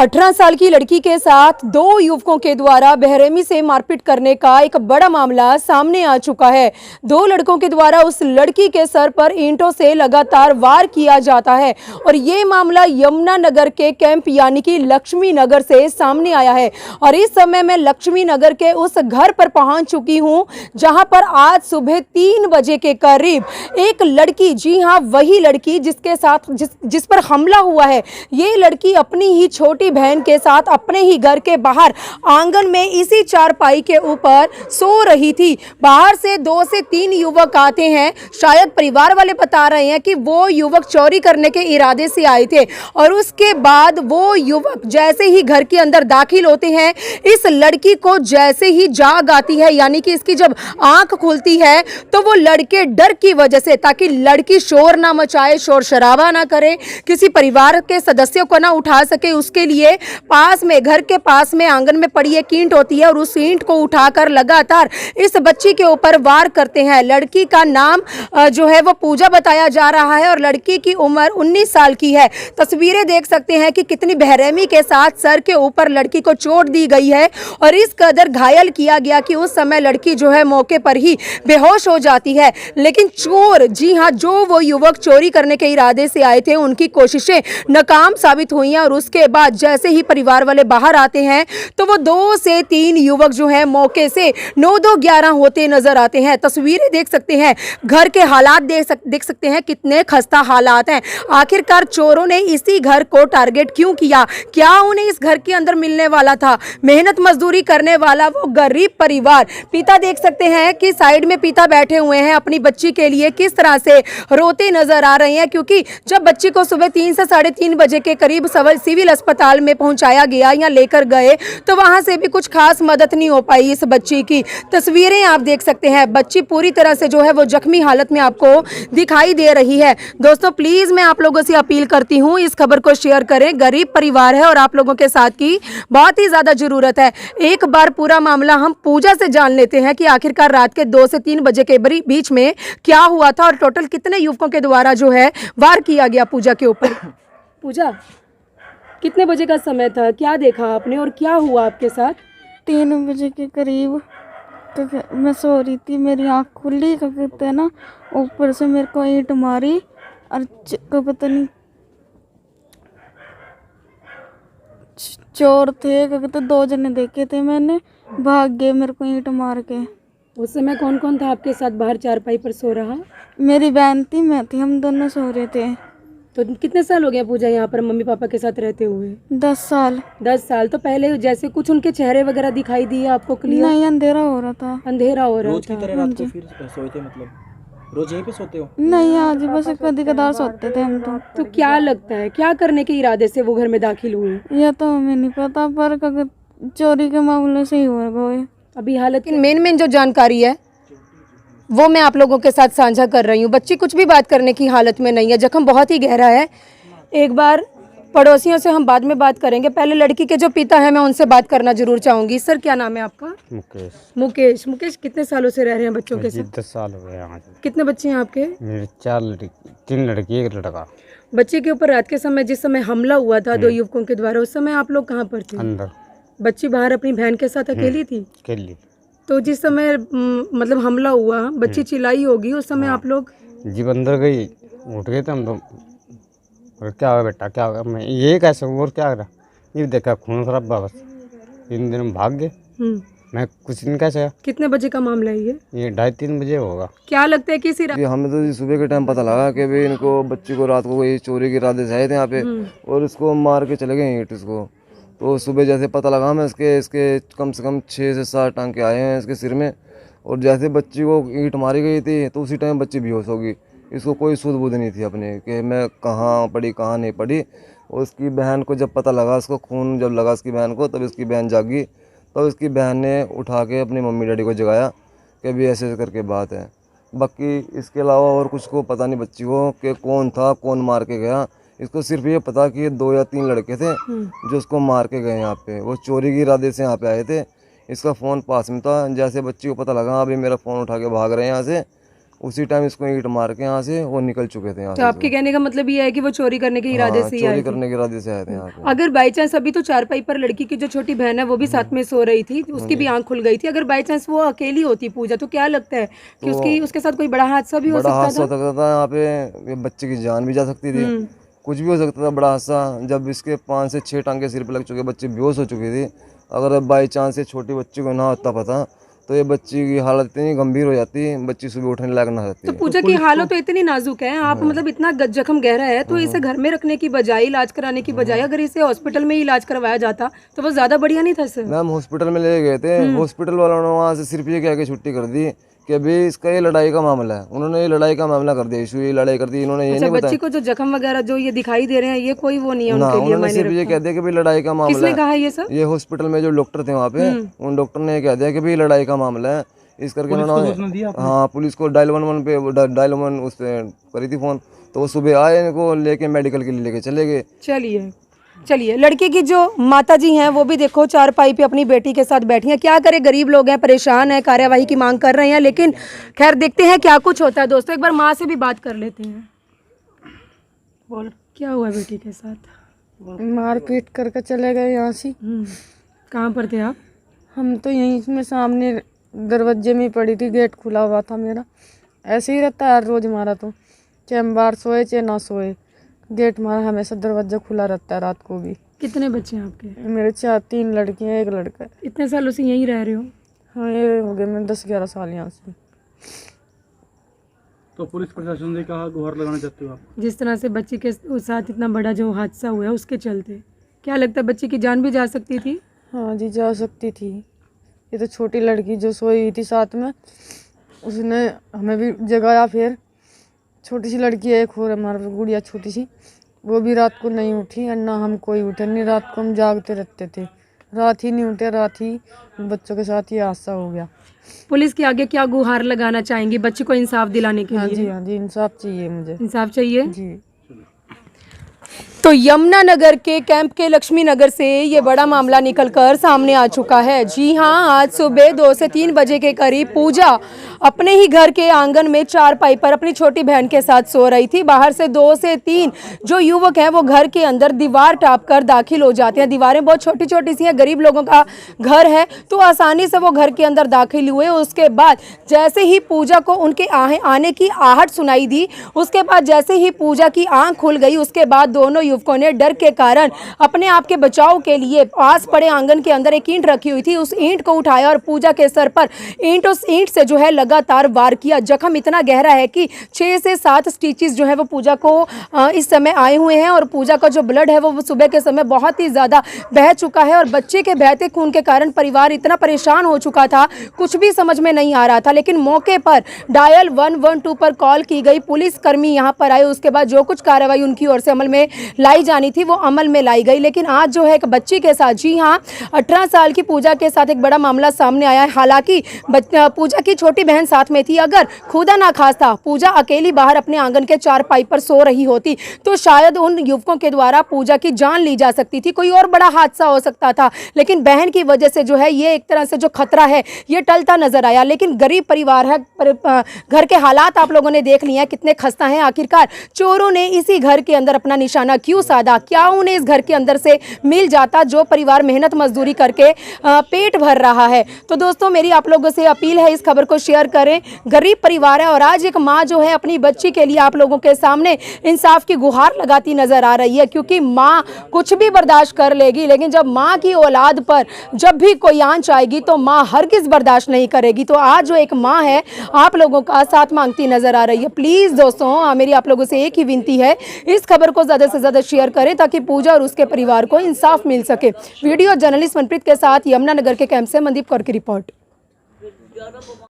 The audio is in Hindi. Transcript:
18 साल की लड़की के साथ दो युवकों के द्वारा बेरहमी से मारपीट करने का एक बड़ा मामला सामने आ चुका है। दो लड़कों के द्वारा उस लड़की के सर पर ईंटों से लगातार वार किया जाता है और ये मामला यमुनानगर के कैंप यानी कि लक्ष्मी नगर से सामने आया है। और इस समय मैं लक्ष्मी नगर के उस घर पर पहुंच चुकी हूं जहां पर आज सुबह 3 बजे के करीब एक लड़की, जी हां वही लड़की जिसके साथ जिस पर हमला हुआ है, ये लड़की अपनी ही छोटी बहन के साथ अपने ही घर के बाहर आंगन में इसी चारपाई के ऊपर सो रही थी। बाहर से 2 से 3 युवक आते हैं। शायद परिवार वाले बता रहे हैं कि वो युवक चोरी करने के इरादे से आए थे और उसके बाद वो युवक जैसे ही घर के अंदर दाखिल होते हैं, इस लड़की को जैसे ही जाग आती है यानी कि इसकी जब आंख खुलती है तो वो लड़के डर की वजह से, ताकि लड़की शोर ना मचाए, शोर शराबा ना करे, किसी परिवार के सदस्यों को ना उठा सके, उसके लिए पास में, घर के पास में आंगन में पड़ी एक ईंट होती है और उस ईंट को उठाकर लगातार इस बच्ची के ऊपर वार करते हैं। लड़की का नाम जो है वो पूजा बताया जा रहा है और लड़की की उम्र 19 साल की है। तस्वीरें देख सकते हैं कि कितनी बेरहमी के साथ सर के ऊपर लड़की को चोट दी गई है और इस कदर घायल किया गया कि उस समय लड़की जो है मौके पर ही बेहोश हो जाती है। लेकिन चोर, जी हाँ, जो वो युवक चोरी करने के इरादे से आए थे, उनकी कोशिशें नाकाम साबित हुई हैं और उसके बाद जैसे ही परिवार वाले बाहर आते हैं तो वो 2 से 3 युवक जो हैं मौके से 9-2-11 होते नजर आते हैं। तस्वीरें देख सकते हैं, घर के हालात देख सकते हैं, कितने खस्ता हालात हैं। आखिरकार चोरों ने इसी घर को टारगेट क्यों किया? क्या उन्हें इस घर के अंदर मिलने वाला था? मेहनत मजदूरी करने वाला वो गरीब परिवार, पिता देख सकते हैं कि साइड में पिता बैठे हुए हैं, अपनी बच्ची के लिए किस तरह से रोते नजर आ रहे हैं, क्योंकि जब बच्ची को सुबह 3 से 3:30 बजे के करीब सिविल अस्पताल में पहुंचाया गया या लेकर गए तो वहां से भी कुछ खास मदद नहीं हो पाई इस बच्ची की। तस्वीरें आप देख सकते हैं, बच्ची पूरी तरह से जो है वो जख्मी हालत में आपको दिखाई दे रही है। दोस्तों प्लीज मैं आप लोगों से अपील करती हूँ, इस खबर को शेयर करें। गरीब परिवार है और आप लोगों के साथ की बहुत ही ज्यादा जरूरत है। एक बार पूरा मामला हम पूजा से जान लेते हैं कि आखिरकार रात के 2 से 3 बजे के बीच में क्या हुआ था और टोटल कितने युवकों के द्वारा जो है वार किया गया पूजा के ऊपर। पूजा, कितने बजे का समय था, क्या देखा आपने और क्या हुआ आपके साथ? 3 बजे के करीब तो मैं सो रही थी, मेरी आँख खुली, क्या कहते हैं ना, ऊपर से मेरे को ईंट मारी और पता नहीं चोर थे, क्या कहते 2 जने देखे थे मैंने, भाग गए मेरे को ईंट मार के। उस समय कौन कौन था आपके साथ बाहर चारपाई पर सो रहा? मेरी बहन थी, मैं थी, हम दोनों सो रहे थे। तो कितने साल हो गया पूजा यहाँ पर मम्मी पापा के साथ रहते हुए? 10 साल। 10 साल। तो पहले जैसे कुछ उनके चेहरे वगैरह दिखाई दिए आपको क्लियर? नहीं, अंधेरा हो रहा था। अंधेरा हो रहा रोज की था। तरह रात को फिर सोते, मतलब रोज यहीं पे सोते हो? नहीं, आज बस कभी कदार सोते थे हम तो क्या लगता है क्या करने के इरादे से वो घर में दाखिल हुए? यह तो हमें नहीं पता, पर चोरी के मामले से ही हो गए अभी हालत। मेन जो जानकारी है वो मैं आप लोगों के साथ साझा कर रही हूँ। बच्ची कुछ भी बात करने की हालत में नहीं है, जख्म बहुत ही गहरा है। एक बार पड़ोसियों से हम बाद में बात करेंगे, पहले लड़की के जो पिता है मैं उनसे बात करना जरूर चाहूंगी। सर, क्या नाम है आपका? मुकेश। मुकेश, कितने सालों से रह रहे हैं बच्चों के साथ? 10 साल हो गए यहाँ से। कितने बच्चे हैं आपके? मेरे 4 लड़की, 3 लड़की, 1 लड़का। बच्चे के ऊपर रात के समय जिस समय हमला हुआ था 2 युवकों के द्वारा, उस समय आप लोग कहाँ पर थे? अंदर। बच्ची बाहर अपनी बहन के साथ अकेली थी? अकेली। तो जिस समय मतलब हमला हुआ, बच्ची चिल्लाई होगी, उस समय आप लोग? जीव अंदर गई, उठ गए थे हम तो। और क्या हुआ बेटा, क्या हुआ? मैं ये कैसे और क्या करा, ये देखा खून खराबा, बस 3 दिन में भाग गए। मैं कुछ दिन कैसे। कितने बजे का मामला है ये? 2:30-3 बजे होगा। क्या लगता है किसी हमें तो सुबह के टाइम पता लगा कि भाई इनको बच्ची को रात को कोई चोरी के इरादे से आए थे यहाँ पे और इसको मार के चले गए ईंट इसको। तो सुबह जैसे पता लगा हमें इसके कम से कम 6 से 7 टांके आए हैं इसके सिर में, और जैसे बच्ची को ईंट मारी गई थी तो उसी टाइम बच्ची बेहोश होगी। इसको कोई सुध बुध नहीं थी अपने कि मैं कहाँ पड़ी कहाँ नहीं पड़ी। और उसकी बहन को जब पता लगा, उसको खून जब लगा उसकी बहन को, तब इसकी बहन जागी, तब इसकी बहन ने उठा के अपनी मम्मी डैडी को जगाया कि अभी ऐसे करके बात है। बाकी इसके अलावा और कुछ को पता नहीं बच्ची को कि कौन था, कौन मार के गया। इसको सिर्फ ये पता कि 2 या 3 लड़के थे जो उसको मार के गए यहाँ पे। वो चोरी के इरादे से यहाँ पे आए थे। इसका फ़ोन पास में था, जैसे बच्ची को पता लगा अभी मेरा फ़ोन उठा के भाग रहे हैं यहाँ से, उसी टाइम इसको ईंट मार के यहाँ से वो निकल चुके थे यहाँ तो से। आपके कहने का मतलब ये है कि वो चोरी करने के इरादे हाँ, से ही आए चोरी थे। करने के इरादे से आए थे यहाँ पे। अगर बाई चांस अभी तो चारपाई पर लड़की की जो छोटी बहन है वो भी साथ में सो रही थी, उसकी भी आंख खुल गई थी, अगर बाई चांस वो अकेली होती पूजा तो क्या लगता है कि उसके साथ कोई बड़ा हादसा भी हो बड़ा सकता हादसा था? हो सकता था यहाँ पे, ये बच्चे की जान भी जा सकती थी, कुछ भी हो सकता था बड़ा हादसा। जब इसके 5 से 6 टांगे सिर पे लग चुके, बच्चे बेहोश हो चुके थे, अगर बाई चांस से छोटी बच्ची को ना होता पता तो ये बच्ची की हालत इतनी गंभीर हो जाती, बच्ची सुबह उठने लायक ना रहती। तो पूजा की हालत तो इतनी नाजुक है, आप मतलब इतना जख्म गहरा है तो इसे घर में रखने की बजाय, इलाज कराने की बजाय अगर इसे हॉस्पिटल में ही इलाज करवाया जाता तो वो ज्यादा बढ़िया नहीं था सर? मैम हॉस्पिटल में ले गए थे, हॉस्पिटल वालों ने वहाँ से सिर्फ ये कह के छुट्टी कर दी कि अभी इसका ये लड़ाई का मामला है। उन्होंने ये लड़ाई का मामला कर दिया, इशू ये लड़ाई कर दी, इन्होंने ये अच्छा, नहीं बच्ची बताया को जो जख्म वगैरह जो ये दिखाई दे रहे हैं ये कोई वो नहीं है ना, उनके लिए उन्होंने मायने सिर्फ ये रखता। कह दिया कि भाई लड़ाई का मामला किसने है। कहा है ये सब? ये हॉस्पिटल में जो डॉक्टर थे वहाँ पे, उन डॉक्टर ने ये कह दिया कि भाई लड़ाई का मामला है, इस करके उन्होंने हाँ पुलिस को डायल 11 पे डायल 1 उस पे करी थी फ़ोन, तो वो सुबह आए, इनको लेके मेडिकल के लिए लेके चले गए। चलिए लड़की की जो माता जी हैं वो भी देखो चारपाई पे अपनी बेटी के साथ बैठी हैं। क्या करे, गरीब लोग हैं, परेशान हैं, कार्यवाही की मांग कर रहे हैं, लेकिन खैर देखते हैं क्या कुछ होता है। दोस्तों एक बार माँ से भी बात कर लेते हैं। बोल, क्या हुआ बेटी के साथ? मार पीट करके चले गए यहाँ से। कहाँ पर थे आप? हम तो यहीं में सामने दरवाजे में ही पड़ी थी, गेट खुला हुआ था मेरा। ऐसे ही रहता है हर रोज़ हमारा, तो चाहे हम बाहर सोए चाहे ना सोए, गेट हमारा हमेशा दरवाजा खुला रहता है रात को भी। कितने बच्चे हैं आपके? मेरे 3 लड़कियाँ 1 लड़का है। इतने सालों से यहीं रह रहे हो? हाँ, ये हो गए मैं 10-11 साल यहाँ से। तो पुलिस प्रशासन से कहा गुहार लगाना चाहते हो आप? जिस तरह से बच्ची के साथ इतना बड़ा जो हादसा हुआ है उसके चलते क्या लगता है बच्ची की जान भी जा सकती थी? हाँ जी, जा सकती थी। ये तो छोटी लड़की जो सोई हुई थी साथ में, उसने हमें भी जगाया। फिर छोटी सी लड़की है एक और हमारी गुड़िया छोटी सी, वो भी रात को नहीं उठी और ना हम कोई उठे नहीं। रात को हम जागते रहते थे, रात ही नहीं उठे, रात ही बच्चों के साथ ये हादसा हो गया। पुलिस के आगे क्या गुहार लगाना चाहेंगी बच्ची को इंसाफ दिलाने के हाँ लिए? जी, हाँ जी, इंसाफ चाहिए मुझे। इंसाफ चाहिए जी। तो यमुनानगर के कैंप के लक्ष्मी नगर से ये बड़ा मामला निकलकर सामने आ चुका है। जी हां, आज सुबह 2 से 3 बजे के करीब पूजा अपने ही घर के आंगन में चारपाई पर अपनी छोटी बहन के साथ सो रही थी। बाहर से 2 से 3 जो युवक हैं वो घर के अंदर दीवार टाप कर दाखिल हो जाते हैं। दीवारें बहुत छोटी छोटी सी हैं, गरीब लोगों का घर है तो आसानी से वो घर के अंदर दाखिल हुए। उसके बाद जैसे ही पूजा को उनके आने की आहट सुनाई दी, उसके बाद जैसे ही पूजा की आंख खुल गई, उसके बाद दोनों युवकों ने डर के कारण अपने आप के बचाव के लिए पास पड़े आंगन के अंदर एक ईंट रखी हुई थी, उस ईंट को उठाया और पूजा के सर पर ईंट से जो है लगातार वार किया। जख्म इतना गहरा है कि 6 से 7 स्टिचेस जो है वो पूजा को इस समय आए हुए हैं और पूजा का जो ब्लड है वो सुबह के समय बहुत ही ज़्यादा बह चुका है और बच्चे के बहते खून के कारण परिवार इतना परेशान हो चुका था, कुछ भी समझ में नहीं आ रहा था। लेकिन मौके पर डायल 112 पर कॉल की गई, पुलिसकर्मी यहाँ पर आए, उसके बाद जो कुछ कार्रवाई उनकी ओर से अमल में लाई जानी थी वो अमल में लाई गई। लेकिन आज जो है एक बच्ची के साथ, जी हाँ, 18 साल की पूजा के साथ एक बड़ा मामला सामने आया है। हालांकि पूजा की छोटी बहन साथ में थी, अगर खुदा ना खास्ता पूजा अकेली बाहर अपने आंगन के चारपाई पर सो रही होती तो शायद उन युवकों के द्वारा पूजा की जान ली जा सकती थी, कोई और बड़ा हादसा हो सकता था। लेकिन बहन की वजह से जो है ये एक तरह से जो खतरा है ये टलता नजर आया। लेकिन गरीब परिवार है, घर के हालात आप लोगों ने देख लिए हैं कितने खस्ता हैं। आखिरकार चोरों ने इसी घर के अंदर अपना निशाना क्यों साधा? क्या उन्हें इस घर के अंदर से मिल जाता जो परिवार मेहनत मजदूरी करके पेट भर रहा है? तो दोस्तों मेरी आप लोगों से अपील है, इस खबर को शेयर करें। गरीब परिवार है और आज एक माँ जो है अपनी बच्ची के लिए आप लोगों के सामने इंसाफ की गुहार लगाती नजर आ रही है, क्योंकि माँ कुछ भी बर्दाश्त कर लेगी, लेकिन जब माँ की औलाद पर जब भी कोई आंच आएगी तो माँ हरगिज बर्दाश्त नहीं करेगी। तो आज जो एक माँ है आप लोगों का साथ मांगती नजर आ रही है। प्लीज दोस्तों मेरी आप लोगों से एक ही विनती है, इस खबर को ज्यादा से ज्यादा शेयर करें ताकि पूजा और उसके परिवार को इंसाफ मिल सके। वीडियो जर्नलिस्ट मनप्रीत के साथ यमुनानगर के कैंप से मनदीप कौर की रिपोर्ट।